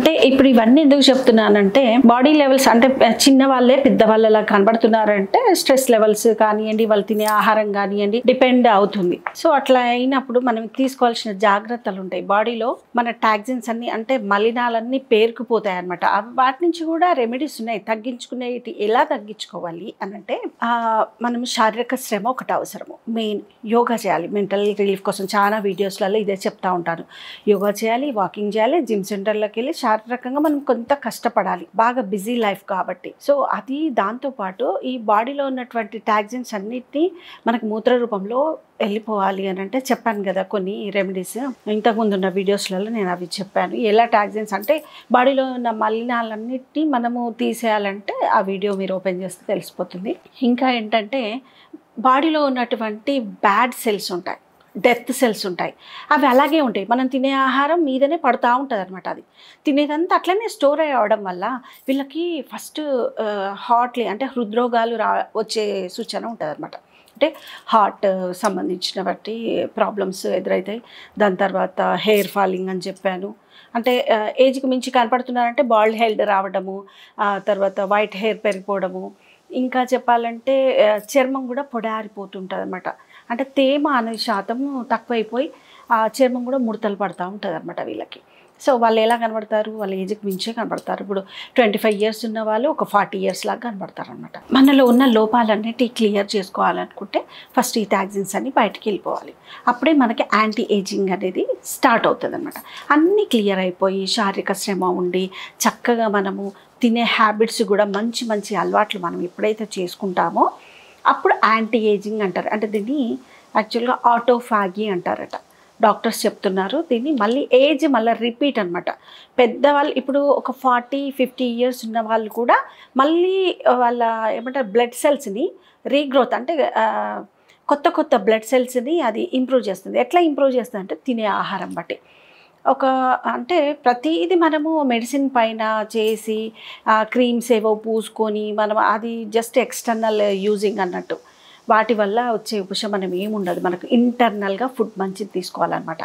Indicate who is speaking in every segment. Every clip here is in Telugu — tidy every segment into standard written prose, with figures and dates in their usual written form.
Speaker 1: అంటే ఇప్పుడు ఇవన్నీ ఎందుకు చెప్తున్నానంటే బాడీ లెవెల్స్ అంటే చిన్న వాళ్ళే పెద్ద వాళ్ళలా కనబడుతున్నారంటే స్ట్రెస్ లెవెల్స్ కానివ్వండి, వాళ్ళు తినే ఆహారం కానివ్వండి డిపెండ్ అవుతుంది. సో అట్లా అయినప్పుడు మనం తీసుకోవాల్సిన జాగ్రత్తలు ఉంటాయి. బాడీలో మన టాక్సిన్స్ అన్ని అంటే మలినాలన్నీ పేరుకుపోతాయి అనమాట. వాటి నుంచి కూడా రెమెడీస్ ఉన్నాయి తగ్గించుకునేవి. ఎలా తగ్గించుకోవాలి అని అంటే మనం శారీరక శ్రమ ఒకటి అవసరము. మెయిన్ యోగా చేయాలి మెంటల్ రిలీఫ్ కోసం. చాలా వీడియోస్లలో ఇదే చెప్తా ఉంటాను. యోగా చేయాలి, వాకింగ్ చేయాలి, జిమ్ సెంటర్లోకి వెళ్ళి శారీరకంగా మనం కొంత కష్టపడాలి. బాగా బిజీ లైఫ్ కాబట్టి. సో అది దాంతోపాటు ఈ బాడీలో ఉన్నటువంటి టాక్సిన్స్ అన్నిటినీ మనకు మూత్ర రూపంలో వెళ్ళిపోవాలి అని అంటే చెప్పాను కదా కొన్ని రెమెడీస్. ఇంతకుముందు ఉన్న వీడియోస్లలో నేను అవి చెప్పాను. ఎలా టాక్సిన్స్ అంటే బాడీలో ఉన్న మలినాలన్నిటినీ మనము తీసేయాలంటే ఆ వీడియో మీరు ఓపెన్ చేస్తే తెలిసిపోతుంది. ఇంకా ఏంటంటే బాడీలో ఉన్నటువంటి బ్యాడ్ సెల్స్ ఉంటాయి, డెత్ సెల్స్ ఉంటాయి. అవి అలాగే ఉంటాయి. మనం తినే ఆహారం మీదనే పడుతూ ఉంటుంది అనమాట. అది తినేదంతా అట్లనే స్టోర్ అవ్వడం వల్ల వీళ్ళకి ఫస్ట్ హార్ట్లీ అంటే హృద్రోగాలు వచ్చే సూచన ఉంటుంది అనమాట. అంటే హార్ట్ సంబంధించిన బట్టి ప్రాబ్లమ్స్ ఎదురవుతాయి. దాని తర్వాత హెయిర్ ఫాలింగ్ అని చెప్పాను. అంటే ఏజ్కి మించి కనపడుతున్నారంటే బాల్డ్ హెడ్ రావడము, తర్వాత వైట్ హెయిర్ పెరిగిపోవడము. ఇంకా చెప్పాలంటే చర్మం కూడా పొడారిపోతుంటుంది అనమాట. అంటే తేమ అనే శాతం తక్కువైపోయి ఆ చర్మం కూడా ముడతలు పడుతూ ఉంటుంది అనమాట వీళ్ళకి. సో వాళ్ళు ఎలా కనబడతారు, వాళ్ళ ఏజ్కి మించే కనబడతారు. ఇప్పుడు 25 years ఉన్న వాళ్ళు ఒక 40 years లాగా కనబడతారు అనమాట. మనలో ఉన్న లోపాలన్నిటి క్లియర్ చేసుకోవాలనుకుంటే ఫస్ట్ ఈ టాక్సిన్స్ అన్ని బయటికి వెళ్ళిపోవాలి. అప్పుడే మనకి యాంటీ ఏజింగ్ అనేది స్టార్ట్ అవుతుంది అనమాట. అన్నీ క్లియర్ అయిపోయి శారీరక శ్రమ ఉండి చక్కగా మనము తినే హ్యాబిట్స్ కూడా మంచి మంచి అలవాట్లు మనం ఎప్పుడైతే చేసుకుంటామో అప్పుడు యాంటీ ఏజింగ్ అంటారు. అంటే దీన్ని యాక్చువల్గా ఆటోఫాగీ అంటారట. డాక్టర్స్ చెప్తున్నారు దీన్ని. మళ్ళీ ఏజ్ మళ్ళీ రిపీట్ అనమాట. పెద్దవాళ్ళు ఇప్పుడు ఒక 40-50 years ఉన్న వాళ్ళు కూడా మళ్ళీ వాళ్ళ ఏమంటారు బ్లడ్ సెల్స్ని రీగ్రోత్ అంటే కొత్త కొత్త బ్లడ్ సెల్స్ని అది ఇంప్రూవ్ చేస్తుంది. ఎట్లా ఇంప్రూవ్ చేస్తుంది అంటే తినే ఆహారం బట్టి. అంటే ప్రతిదీ మనము మెడిసిన్ పైన చేసి క్రీమ్స్ ఏవో పూసుకొని మనం అది జస్ట్ ఎక్స్టర్నల్ యూజింగ్ అన్నట్టు. వాటి వల్ల వచ్చే ఉపశమనం ఏముండదు. మనకు ఇంటర్నల్గా ఫుడ్ మంచిది తీసుకోవాలన్నమాట.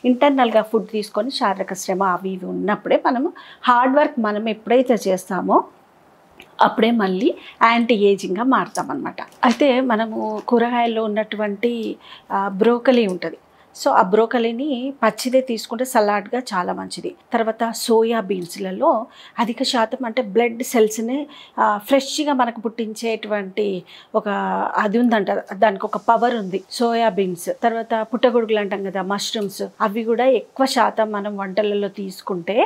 Speaker 1: ఇంటర్నల్గా ఫుడ్ తీసుకొని శారీరక శ్రమ అవి ఇవి ఉన్నప్పుడే మనము హార్డ్ వర్క్ మనం ఎప్పుడైతే చేస్తామో అప్పుడే మళ్ళీ యాంటీ ఏజింగ్గా మారుతామన్నమాట. అయితే మనము కూరగాయల్లో ఉన్నటువంటి బ్రోకలీ ఉంటుంది. సో ఆ బ్రోకలీని పచ్చిదే తీసుకుంటే సలాడ్గా చాలా మంచిది. తర్వాత సోయా బీన్స్లలో అధిక శాతం అంటే బ్లడ్ సెల్స్ని ఫ్రెష్గా మనకు పుట్టించేటువంటి ఒక అది ఉందంట. దానికి ఒక పవర్ ఉంది సోయా బీన్స్. తర్వాత పుట్టగొడుగులు అంటాం కదా, మష్రూమ్స్, అవి కూడా ఎక్కువ శాతం మనం వంటలలో తీసుకుంటే,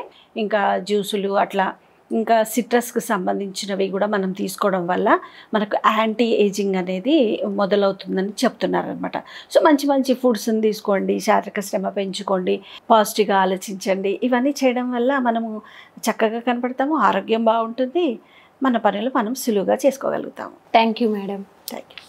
Speaker 1: ఇంకా జ్యూసులు అట్లా ఇంకా సిట్రస్కి సంబంధించినవి కూడా మనం తీసుకోవడం వల్ల మనకు యాంటీ ఏజింగ్ అనేది మొదలవుతుందని చెప్తున్నారు అనమాట. సో మంచి మంచి ఫుడ్స్ని తీసుకోండి, శారీరక శ్రమ పెంచుకోండి, పాజిటివ్గా ఆలోచించండి. ఇవన్నీ చేయడం వల్ల మనము చక్కగా కనపడతాము, ఆరోగ్యం బాగుంటుంది, మన పనులు మనం సులువుగా చేసుకోగలుగుతాము.
Speaker 2: Thank you madam.
Speaker 1: Thank you.